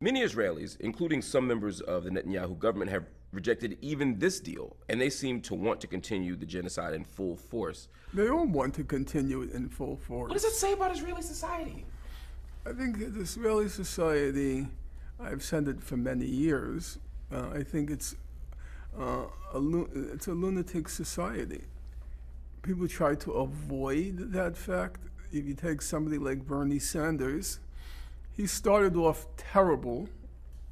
Many Israelis, including some members of the Netanyahu government, have rejected even this deal, and they seem to want to continue the genocide in full force. They all want to continue it in full force. What does that say about Israeli society? I think the Israeli society, I've said it for many years, I think it's a lunatic society. People try to avoid that fact. If you take somebody like Bernie Sanders, he started off terrible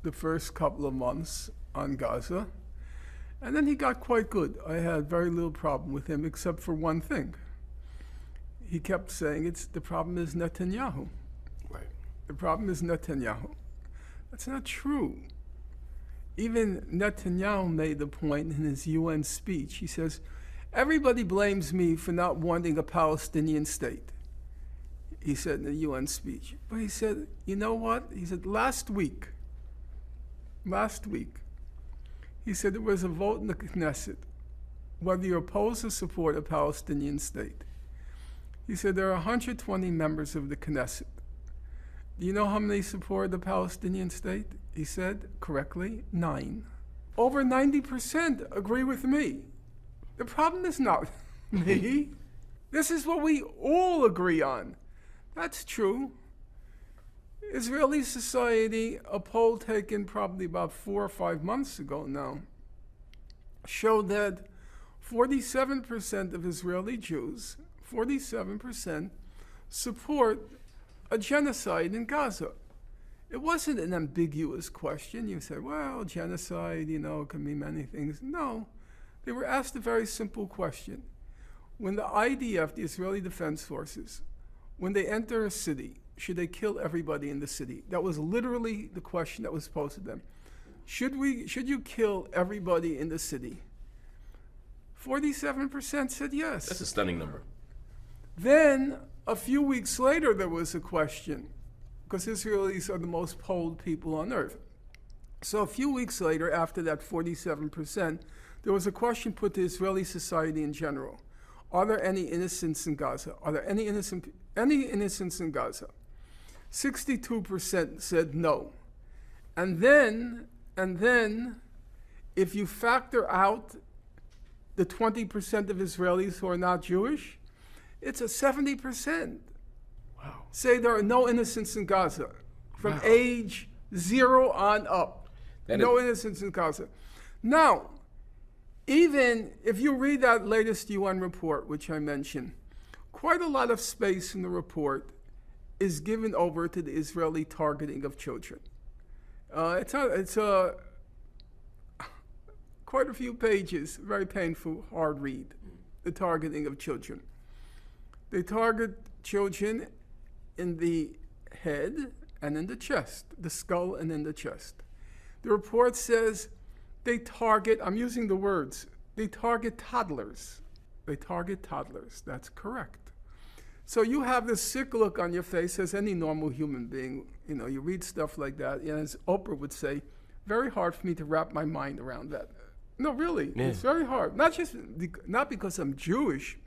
the first couple of months on Gaza, and then he got quite good. I had very little problem with him except for one thing. He kept saying the problem is Netanyahu. Right. The problem is Netanyahu. That's not true. Even Netanyahu made the point in his UN speech. He says, everybody blames me for not wanting a Palestinian state. He said in the UN speech. But he said, you know what? He said, last week, he said there was a vote in the Knesset, whether you oppose or support a Palestinian state. He said there are 120 members of the Knesset. Do you know how many support the Palestinian state? He said, correctly, 9. Over 90% agree with me. The problem is not me. This is what we all agree on. That's true. Israeli society, a poll taken probably about 4 or 5 months ago now, showed that 47% of Israeli Jews, 47%, support a genocide in Gaza. It wasn't an ambiguous question. You said, well, genocide, it can mean many things. No, they were asked a very simple question. When the IDF, the Israeli Defense Forces, when they enter a city, should they kill everybody in the city? That was literally the question that was posed to them. Should you kill everybody in the city? 47% said yes. That's a stunning number. Then, a few weeks later, there was a question, because Israelis are the most polled people on earth. So a few weeks later, after that 47%, there was a question put to Israeli society in general. Are there any innocents in Gaza? Are there any innocents in Gaza? 62% said no. And then, if you factor out the 20% of Israelis who are not Jewish, it's a 70%. Wow. Say there are no innocents in Gaza from age 0 on up. Innocents in Gaza. Now, even if you read that latest UN report, which I mentioned, quite a lot of space in the report is given over to the Israeli targeting of children. It's quite a few pages, very painful, hard read, the targeting of children. They target children in the head and in the chest, the skull and in the chest. The report says they target, I'm using the words, they target toddlers. They target toddlers, that's correct. So you have this sick look on your face as any normal human being. You read stuff like that, and as Oprah would say, very hard for me to wrap my mind around that. No, really, It's very hard. Not because I'm Jewish,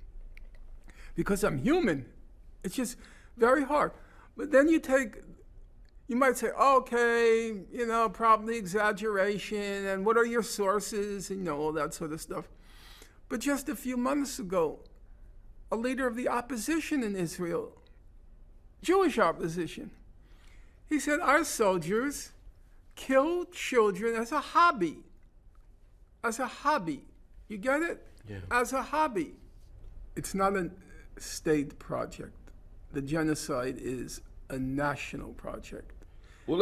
because I'm human. It's just very hard. But then you might say, okay, probably exaggeration, and what are your sources, and all that sort of stuff. But just a few months ago, a leader of the opposition in Israel, Jewish opposition, he said our soldiers kill children as a hobby. As a hobby. You get it? Yeah. As a hobby. It's not a state project. The genocide is a national project. Well,